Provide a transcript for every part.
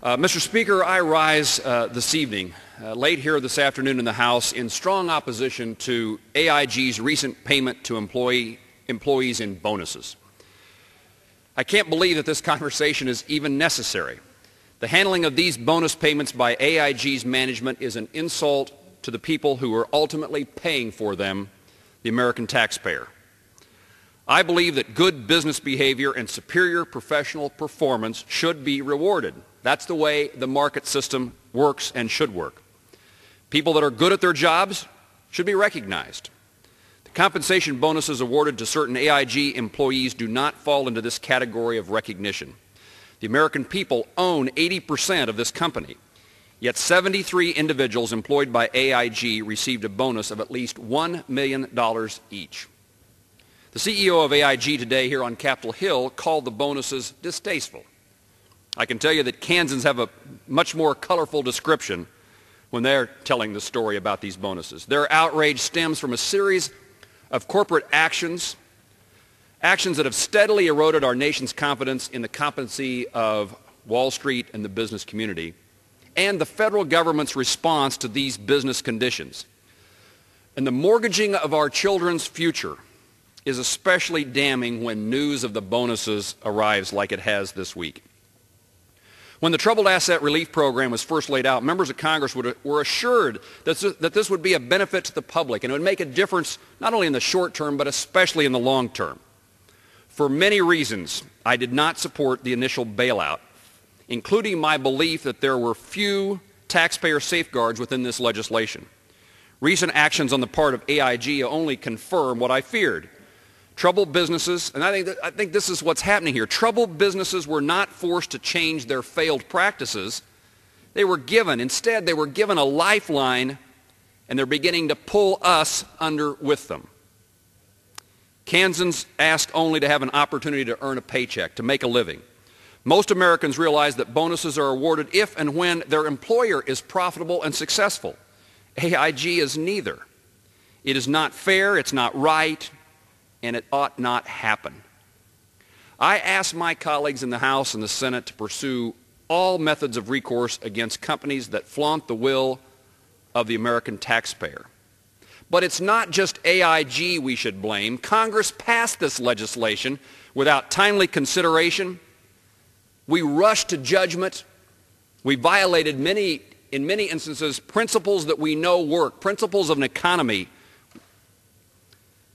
Mr. Speaker, I rise this evening, late here this afternoon in the House, in strong opposition to AIG's recent payment to employees in bonuses. I can't believe that this conversation is even necessary. The handling of these bonus payments by AIG's management is an insult to the people who are ultimately paying for them, the American taxpayer. I believe that good business behavior and superior professional performance should be rewarded. That's the way the market system works and should work. People that are good at their jobs should be recognized. The compensation bonuses awarded to certain AIG employees do not fall into this category of recognition. The American people own 80% of this company, yet 73 individuals employed by AIG received a bonus of at least $1 million each. The CEO of AIG today here on Capitol Hill called the bonuses distasteful. I can tell you that Kansans have a much more colorful description when they're telling the story about these bonuses. Their outrage stems from a series of corporate actions that have steadily eroded our nation's confidence in the competency of Wall Street and the business community, and the federal government's response to these business conditions. And the mortgaging of our children's future is especially damning when news of the bonuses arrives like it has this week. When the Troubled Asset Relief Program was first laid out, members of Congress were assured that this would be a benefit to the public and it would make a difference not only in the short term but especially in the long term. For many reasons, I did not support the initial bailout, including my belief that there were few taxpayer safeguards within this legislation. Recent actions on the part of AIG only confirm what I feared. Troubled businesses, and I think this is what's happening here. Troubled businesses were not forced to change their failed practices. Instead, they were given a lifeline, and they're beginning to pull us under with them. Kansans ask only to have an opportunity to earn a paycheck, to make a living. Most Americans realize that bonuses are awarded if and when their employer is profitable and successful. AIG is neither. It is not fair, it's not right, and it ought not happen. I ask my colleagues in the House and the Senate to pursue all methods of recourse against companies that flaunt the will of the American taxpayer. But it's not just AIG we should blame. Congress passed this legislation without timely consideration. We rushed to judgment. We violated in many instances, principles that we know work, principles of an economy.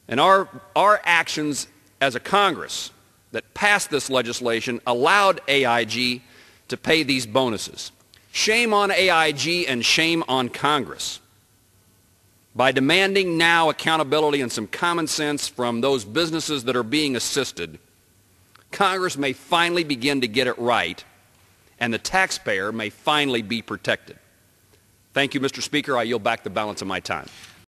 And our actions as a Congress that passed this legislation allowed AIG to pay these bonuses. Shame on AIG and shame on Congress. By demanding now accountability and some common sense from those businesses that are being assisted, Congress may finally begin to get it right, and the taxpayer may finally be protected. Thank you, Mr. Speaker. I yield back the balance of my time.